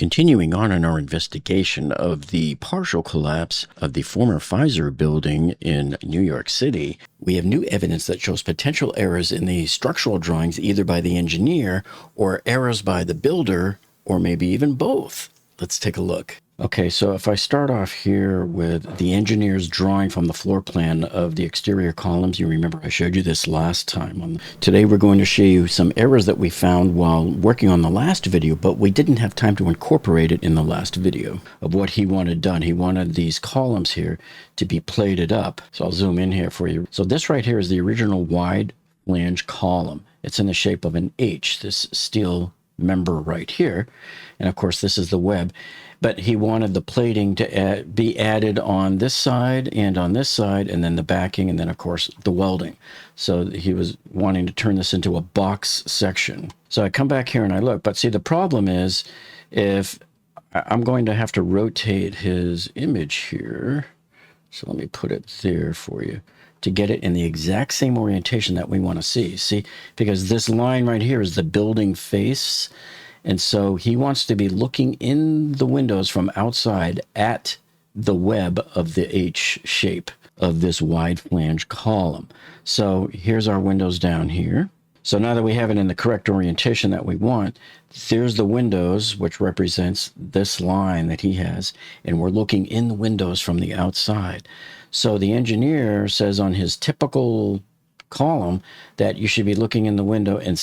Continuing on in our investigation of the partial collapse of the former Pfizer building in New York City, we have new evidence that shows potential errors in the structural drawings either by the engineer or errors by the builder, or maybe even both. Let's take a look. Okay, so if I start off here with the engineer's drawing from the floor plan of the exterior columns, you remember I showed you this last time. Today we're going to show you some errors that we found while working on the last video, but we didn't have time to incorporate it in the last video of what he wanted done. He wanted these columns here to be plated up. So I'll zoom in here for you. So this right here is the original wide flange column. It's in the shape of an H, this steel member right here. And of course, this is the web. But he wanted the plating to be added on this side and on this side, and then the backing, and then, of course, the welding. So he was wanting to turn this into a box section. So I come back here and I look. But see, the problem is if I'm going to have to rotate his image here. So let me put it there for you to get it in the exact same orientation that we want to see. See, because this line right here is the building face. And so he wants to be looking in the windows from outside at the web of the H shape of this wide flange column. So here's our windows down here. So now that we have it in the correct orientation that we want, there's the windows, which represents this line that he has, and we're looking in the windows from the outside. So the engineer says on his typical column that you should be looking in the window and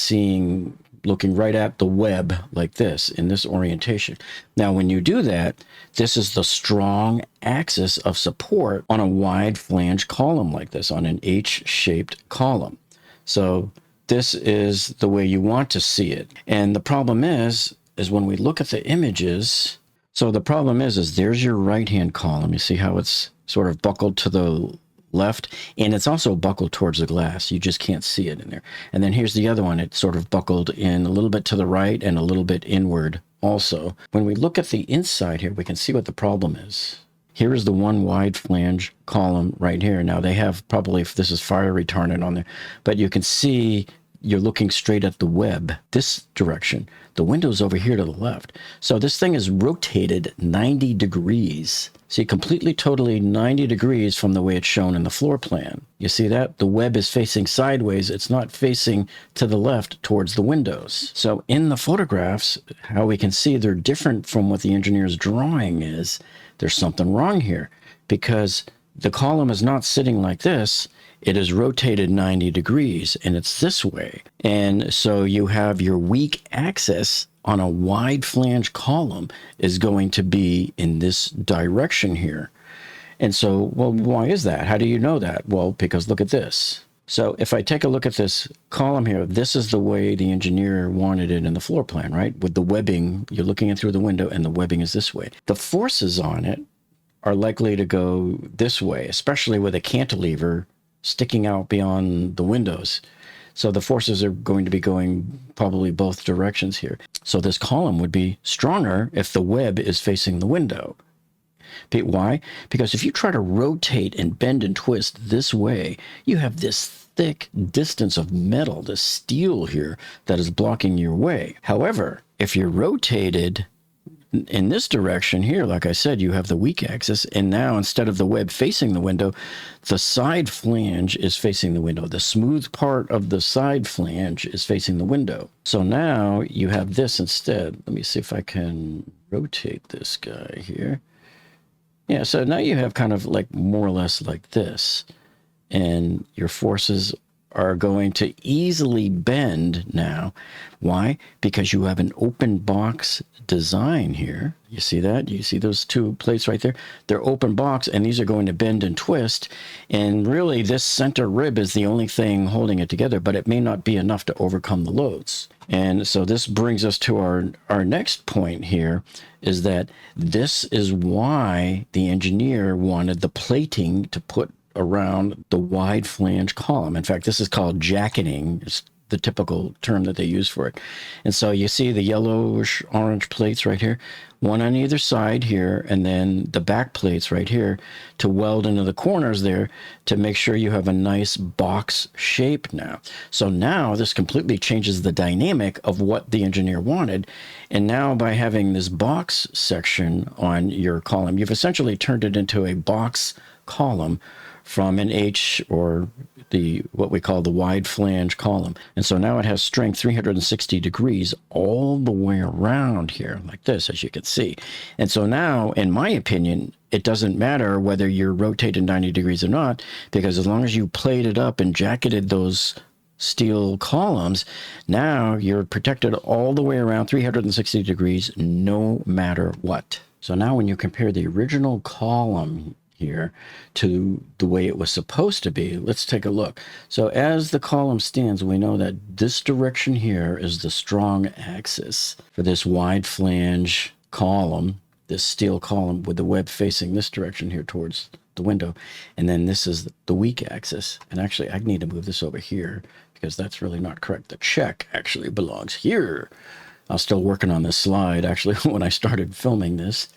looking right at the web like this in this orientation. Now, when you do that, this is the strong axis of support on a wide flange column like this, on an H-shaped column. So this is the way you want to see it. And the problem is when we look at the images, so the problem is there's your right-hand column. You see how it's sort of buckled to the left, and it's also buckled towards the glass. You just can't see it in there. And then here's the other one. It's sort of buckled in a little bit to the right and a little bit inward also. When we look at the inside here, we can see what the problem is. Here is the one wide flange column right here. Now they have probably, this is fire retardant on there, but you can see you're looking straight at the web this direction. The window's over here to the left. So this thing is rotated 90 degrees. See, completely, totally 90 degrees from the way it's shown in the floor plan. You see that? The web is facing sideways. It's not facing to the left towards the windows. So in the photographs, how we can see they're different from what the engineer's drawing is, there's something wrong here, because the column is not sitting like this. It is rotated 90 degrees, and it's this way. And so you have your weak axis on a wide flange column is going to be in this direction here. And so, well, why is that? How do you know that? Well, because look at this. So if I take a look at this column here, this is the way the engineer wanted it in the floor plan, right? With the webbing, you're looking in through the window, and the webbing is this way. The forces on it are likely to go this way, especially with a cantilever sticking out beyond the windows. So the forces are going to be going probably both directions here. So this column would be stronger if the web is facing the window. Why? Because if you try to rotate and bend and twist this way, you have this thick distance of metal, this steel here, that is blocking your way. However, if you're rotated in this direction here, like I said, you have the weak axis, and now instead of the web facing the window, the side flange is facing the window. The smooth part of the side flange is facing the window. So now you have this instead. Let me see if I can rotate this guy here. Yeah, so now you have kind of like more or less like this, and your forces are going to easily bend now. Why? Because you have an open box design here. You see that? You see those two plates right there? They're open box, and these are going to bend and twist. And really, this center rib is the only thing holding it together, but it may not be enough to overcome the loads. And so this brings us to our next point here, is that this is why the engineer wanted the plating to put around the wide flange column. In fact, this is called jacketing. It's the typical term that they use for it. And so you see the yellowish orange plates right here, one on either side here, and then the back plates right here to weld into the corners there to make sure you have a nice box shape now. So now this completely changes the dynamic of what the engineer wanted. And now by having this box section on your column, you've essentially turned it into a box column from an H, or the what we call the wide flange column. And so now it has strength 360 degrees all the way around here, like this, as you can see. And so now, in my opinion, it doesn't matter whether you're rotated 90 degrees or not, because as long as you plated up and jacketed those steel columns, now you're protected all the way around 360 degrees, no matter what. So now when you compare the original column here to the way it was supposed to be, let's take a look. So as the column stands, we know that this direction here is the strong axis for this wide flange column, this steel column with the web facing this direction here towards the window. And then this is the weak axis. And actually, I need to move this over here because that's really not correct. The check actually belongs here. I was still working on this slide, actually, when I started filming this.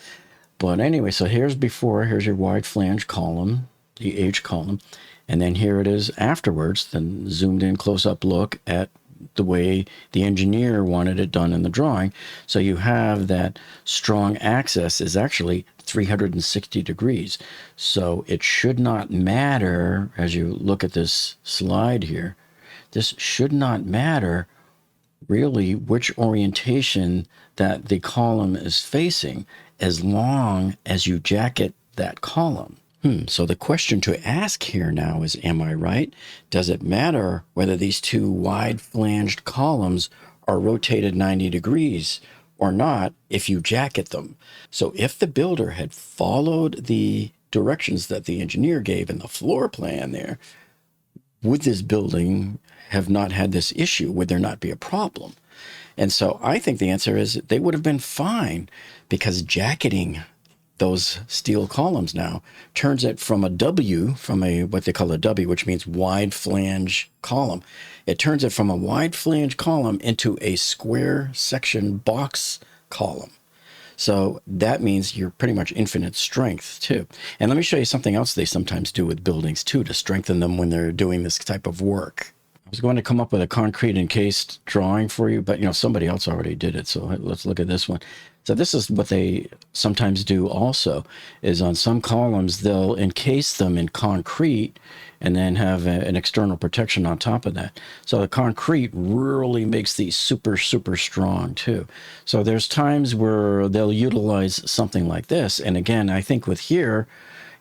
But anyway, so here's before, here's your wide flange column, the H column. And then here it is afterwards, then zoomed in close-up look at the way the engineer wanted it done in the drawing. So you have that strong axis is actually 360 degrees. So it should not matter, as you look at this slide here, this should not matter really which orientation that the column is facing, as long as you jacket that column. So the question to ask here now is, am I right? Does it matter whether these two wide-flanged columns are rotated 90 degrees or not if you jacket them? So if the builder had followed the directions that the engineer gave in the floor plan there, would this building have not had this issue? Would there not be a problem? And so I think the answer is they would have been fine, because jacketing those steel columns now turns it from a W, from a what they call a W, which means wide flange column. It turns it from a wide flange column into a square section box column. So that means you're pretty much infinite strength too. And let me show you something else they sometimes do with buildings too to strengthen them when they're doing this type of work. I was going to come up with a concrete encased drawing for you, but somebody else already did it. So let's look at this one. So this is what they sometimes do also, is on some columns, they'll encase them in concrete and then have an external protection on top of that. So the concrete really makes these super, super strong too. So there's times where they'll utilize something like this. And again, I think with here,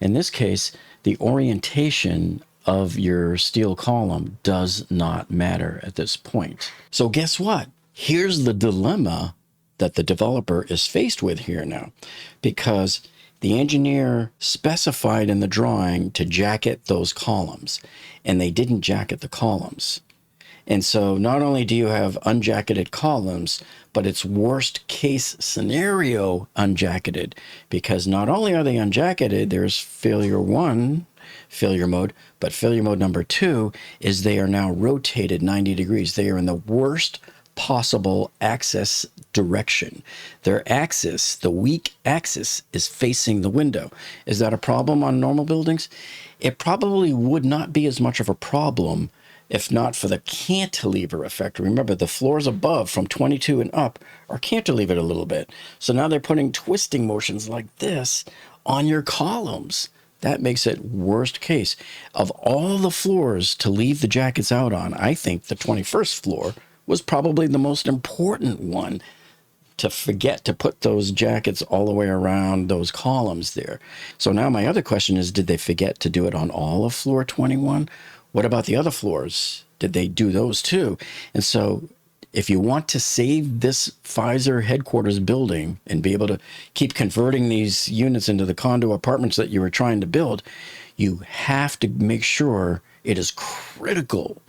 in this case, the orientation of your steel column does not matter at this point. So guess what? Here's the dilemma that the developer is faced with here now, because the engineer specified in the drawing to jacket those columns, and they didn't jacket the columns. And so not only do you have unjacketed columns, but it's worst case scenario unjacketed, because not only are they unjacketed, there's failure one, failure mode, but failure mode number two is they are now rotated 90 degrees. They are in the worst possible axis direction. Their axis, the weak axis, is facing the window. Is that a problem on normal buildings? It probably would not be as much of a problem if not for the cantilever effect. Remember, the floors above from 22 and up are cantilevered a little bit. So now they're putting twisting motions like this on your columns. That makes it worst case. Of all the floors to leave the jackets out on, I think the 21st floor was probably the most important one to forget to put those jackets all the way around those columns there. So now my other question is, did they forget to do it on all of floor 21? What about the other floors? Did they do those too? And so if you want to save this Pfizer headquarters building and be able to keep converting these units into the condo apartments that you were trying to build, you have to make sure it is critical.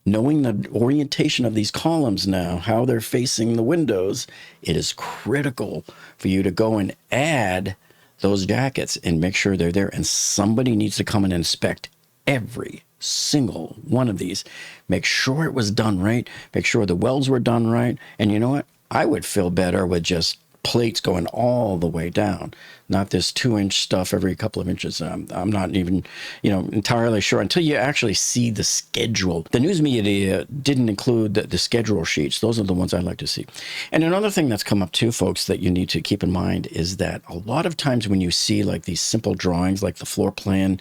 Knowing the orientation of these columns now, how they're facing the windows, it is critical for you to go and add those jackets and make sure they're there. And somebody needs to come and inspect every single one of these. Make sure it was done right. Make sure the welds were done right. And you know what? I would feel better with just plates going all the way down, not this 2-inch stuff every couple of inches. I'm not even, entirely sure until you actually see the schedule. The news media didn't include the schedule sheets. Those are the ones I like to see. And another thing that's come up too, folks, that you need to keep in mind is that a lot of times when you see like these simple drawings, like the floor plan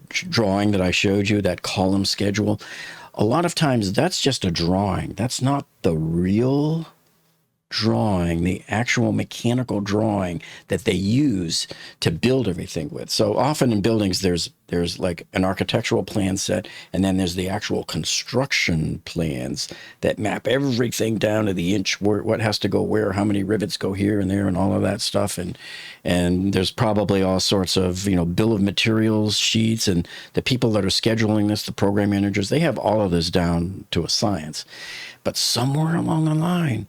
drawing that I showed you, that column schedule, a lot of times that's just a drawing. That's not the real drawing, the actual mechanical drawing that they use to build everything with. So often in buildings, there's like an architectural plan set, and then there's the actual construction plans that map everything down to the inch, where what has to go where, how many rivets go here and there, and all of that stuff. And there's probably all sorts of bill of materials sheets, and the people that are scheduling this, the program managers, they have all of this down to a science. But somewhere along the line,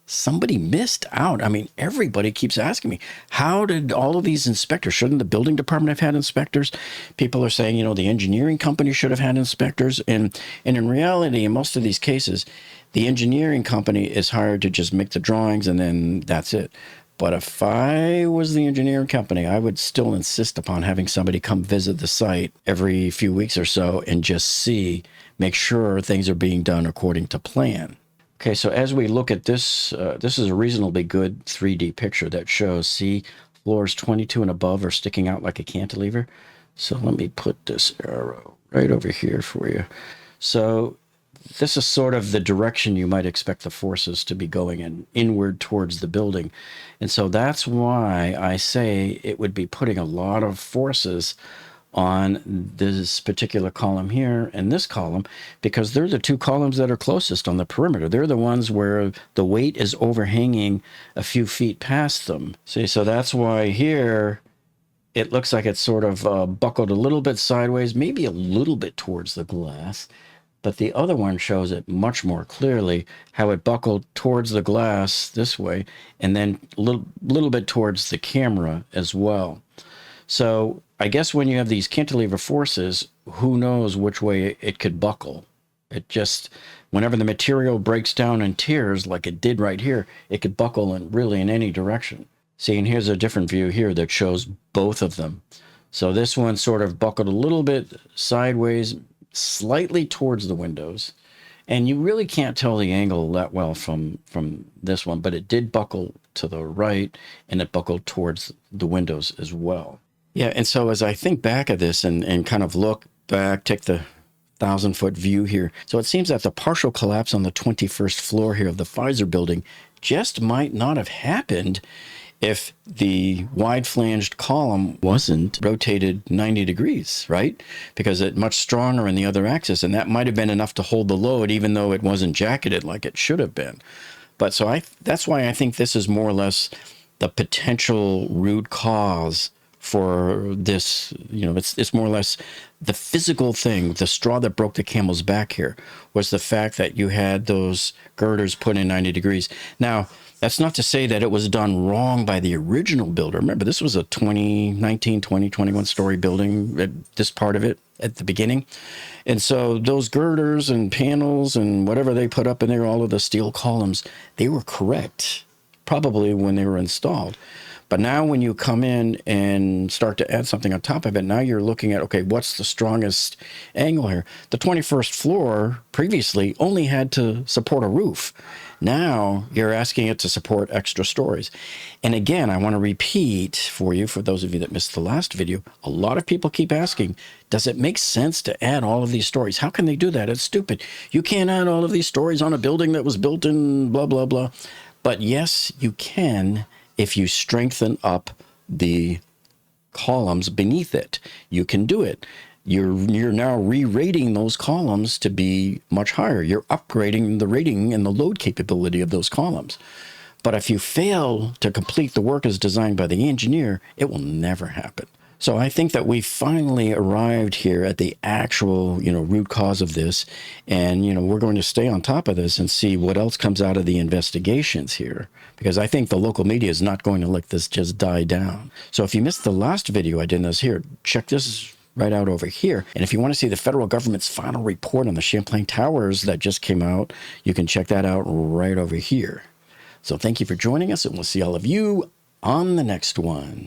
somebody missed out. I mean, everybody keeps asking me, how did all of these inspectors, shouldn't the building department have had inspectors? People are saying, the engineering company should have had inspectors. And in reality, in most of these cases, the engineering company is hired to just make the drawings and then that's it. But if I was the engineering company, I would still insist upon having somebody come visit the site every few weeks or so and just make sure things are being done according to plan. Okay, so as we look at this, this is a reasonably good 3D picture that shows, floors 22 and above are sticking out like a cantilever. So let me put this arrow right over here for you. So this is sort of the direction you might expect the forces to be going in, inward towards the building. And so that's why I say it would be putting a lot of forces on this particular column here and this column, because they're the two columns that are closest on the perimeter. They're the ones where the weight is overhanging a few feet past them. See, so that's why here it looks like it's sort of buckled a little bit sideways, maybe a little bit towards the glass, but the other one shows it much more clearly, how it buckled towards the glass this way, and then a little bit towards the camera as well. So I guess when you have these cantilever forces, who knows which way it could buckle. It just, whenever the material breaks down and tears like it did right here, it could buckle in any direction. See, and here's a different view here that shows both of them. So this one sort of buckled a little bit sideways, slightly towards the windows. And you really can't tell the angle that well from this one, but it did buckle to the right, and it buckled towards the windows as well. Yeah, and so as I think back at this and kind of look back, take the 1,000-foot view here. So it seems that the partial collapse on the 21st floor here of the Pfizer Building just might not have happened if the wide-flanged column wasn't rotated 90 degrees, right? Because it's much stronger in the other axis, and that might have been enough to hold the load even though it wasn't jacketed like it should have been. But so that's why I think this is more or less the potential root cause for this. It's more or less the physical thing. The straw that broke the camel's back here was the fact that you had those girders put in 90 degrees. Now, that's not to say that it was done wrong by the original builder. Remember, this was a 21 story building, this part of it at the beginning. And so those girders and panels and whatever they put up in there, all of the steel columns, they were correct, probably when they were installed. But now when you come in and start to add something on top of it, now you're looking at, okay, what's the strongest angle here? The 21st floor previously only had to support a roof. Now you're asking it to support extra stories. And again, I want to repeat for you, for those of you that missed the last video, a lot of people keep asking, does it make sense to add all of these stories? How can they do that? It's stupid. You can't add all of these stories on a building that was built in blah, blah, blah. But yes, you can, if you strengthen up the columns beneath it. You can do it. You're now re-rating those columns to be much higher. You're upgrading the rating and the load capability of those columns. But if you fail to complete the work as designed by the engineer, it will never happen. So I think that we finally arrived here at the actual, root cause of this. And, we're going to stay on top of this and see what else comes out of the investigations here, because I think the local media is not going to let this just die down. So if you missed the last video I did on this here, check this right out over here. And if you want to see the federal government's final report on the Champlain Towers that just came out, you can check that out right over here. So thank you for joining us, and we'll see all of you on the next one.